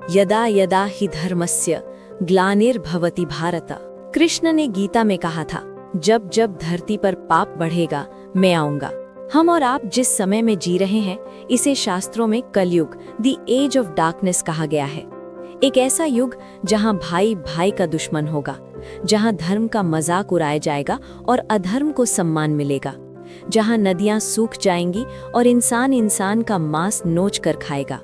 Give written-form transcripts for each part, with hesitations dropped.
यदा यदा हि धर्मस्य ग्लानिर्भवति भारत। कृष्ण ने गीता में कहा था, जब जब धरती पर पाप बढ़ेगा मैं आऊंगा। हम और आप जिस समय में जी रहे हैं, इसे शास्त्रों में कलयुग, द एज ऑफ डार्कनेस कहा गया है। एक ऐसा युग जहां भाई भाई का दुश्मन होगा, जहां धर्म का मजाक उड़ाया जाएगा और अधर्म को सम्मान मिलेगा, जहां नदियां सूख जाएंगी और इंसान इंसान का मांस नोच कर खाएगा।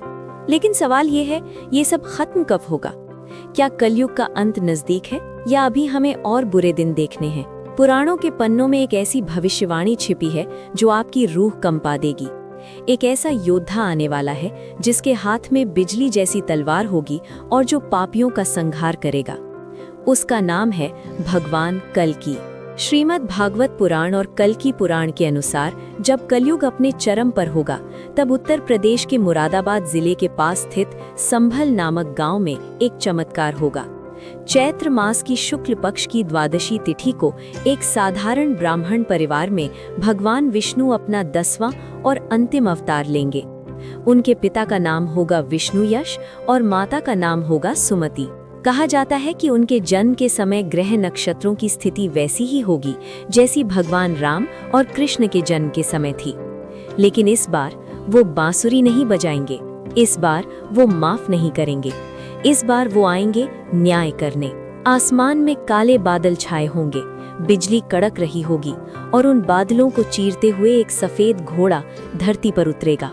लेकिन सवाल ये है, ये सब खत्म कब होगा? क्या कलयुग का अंत नजदीक है या अभी हमें और बुरे दिन देखने हैं? पुराणों के पन्नों में एक ऐसी भविष्यवाणी छिपी है जो आपकी रूह कंपा देगी। एक ऐसा योद्धा आने वाला है जिसके हाथ में बिजली जैसी तलवार होगी और जो पापियों का संहार करेगा। उसका नाम है भगवान कल्कि। श्रीमद् भागवत पुराण और कल्कि पुराण के अनुसार जब कलयुग अपने चरम पर होगा, तब उत्तर प्रदेश के मुरादाबाद जिले के पास स्थित संभल नामक गांव में एक चमत्कार होगा। चैत्र मास की शुक्ल पक्ष की द्वादशी तिथि को एक साधारण ब्राह्मण परिवार में भगवान विष्णु अपना 10वां और अंतिम अवतार लेंगे। उनके पिता का नाम होगा विष्णु यश और माता का नाम होगा सुमति। कहा जाता है कि उनके जन्म के समय ग्रह नक्षत्रों की स्थिति वैसी ही होगी जैसी भगवान राम और कृष्ण के जन्म के समय थी। लेकिन इस बार वो बांसुरी नहीं बजाएंगे, इस बार वो माफ नहीं करेंगे, इस बार वो आएंगे न्याय करने। आसमान में काले बादल छाए होंगे, बिजली कड़क रही होगी और उन बादलों को चीरते हुए एक सफेद घोड़ा धरती पर उतरेगा।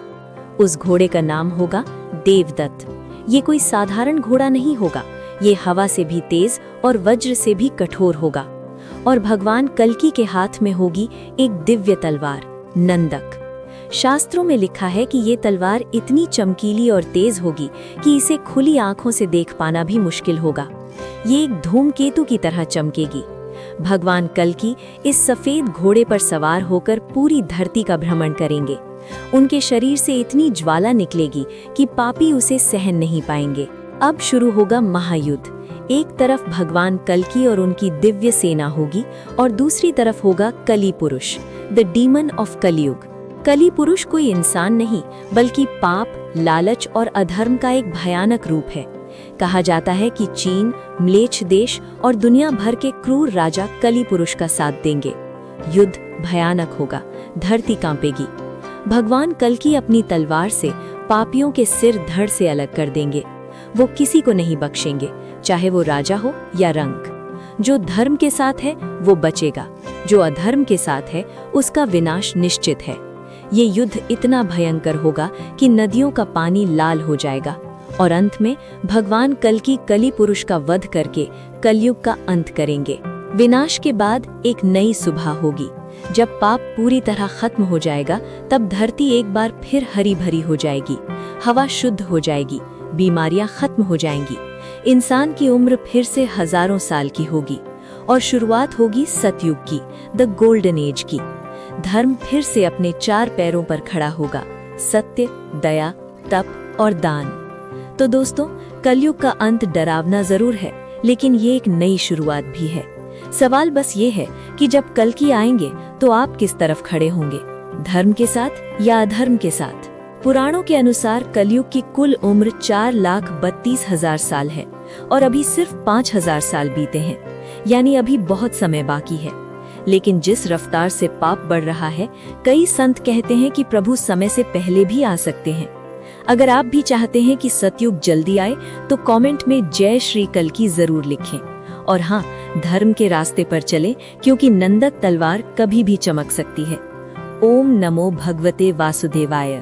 उस घोड़े का नाम होगा देवदत्त। ये कोई साधारण घोड़ा नहीं होगा, ये हवा से भी तेज और वज्र से भी कठोर होगा। और भगवान कल्कि के हाथ में होगी एक दिव्य तलवार नंदक। शास्त्रों में लिखा है कि ये तलवार इतनी चमकीली और तेज होगी कि इसे खुली आंखों से देख पाना भी मुश्किल होगा। ये एक धूमकेतु की तरह चमकेगी। भगवान कल्कि इस सफेद घोड़े पर सवार होकर पूरी धरती का भ्रमण करेंगे। उनके शरीर से इतनी ज्वाला निकलेगी कि पापी उसे सहन नहीं पाएंगे। अब शुरू होगा महायुद्ध। एक तरफ भगवान कल्कि और उनकी दिव्य सेना होगी और दूसरी तरफ होगा कली पुरुष, द डीमन ऑफ कलयुग। कली पुरुष कोई इंसान नहीं बल्कि पाप, लालच और अधर्म का एक भयानक रूप है। कहा जाता है कि चीन, म्लेच्छ देश और दुनिया भर के क्रूर राजा कली पुरुष का साथ देंगे। युद्ध भयानक होगा, धरती कांपेगी। भगवान कल्कि अपनी तलवार से पापियों के सिर धड़ से अलग कर देंगे। वो किसी को नहीं बख्शेंगे, चाहे वो राजा हो या रंक। जो धर्म के साथ है वो बचेगा, जो अधर्म के साथ है उसका विनाश निश्चित है। ये युद्ध इतना भयंकर होगा कि नदियों का पानी लाल हो जाएगा और अंत में भगवान कल्कि कली पुरुष का वध करके कलयुग का अंत करेंगे। विनाश के बाद एक नई सुबह होगी। जब पाप पूरी तरह खत्म हो जाएगा, तब धरती एक बार फिर हरी भरी हो जाएगी, हवा शुद्ध हो जाएगी, बीमारियां खत्म हो जाएंगी, इंसान की उम्र फिर से हजारों साल की होगी और शुरुआत होगी सतयुग की, द गोल्डन एज की। धर्म फिर से अपने 4 पैरों पर खड़ा होगा, सत्य, दया, तप और दान। तो दोस्तों, कलयुग का अंत डरावना जरूर है, लेकिन ये एक नई शुरुआत भी है। सवाल बस ये है कि जब कल्कि आएंगे तो आप किस तरफ खड़े होंगे, धर्म के साथ या अधर्म के साथ? पुराणों के अनुसार कलयुग की कुल उम्र 4,32,000 साल है और अभी सिर्फ 5,000 साल बीते हैं, यानी अभी बहुत समय बाकी है। लेकिन जिस रफ्तार से पाप बढ़ रहा है, कई संत कहते हैं कि प्रभु समय से पहले भी आ सकते हैं। अगर आप भी चाहते हैं कि सतयुग जल्दी आए तो कमेंट में जय श्री कल्कि जरूर लिखें। और हाँ, धर्म के रास्ते पर चलें, क्योंकि नंदक तलवार कभी भी चमक सकती है। ओम नमो भगवते वासुदेवाय।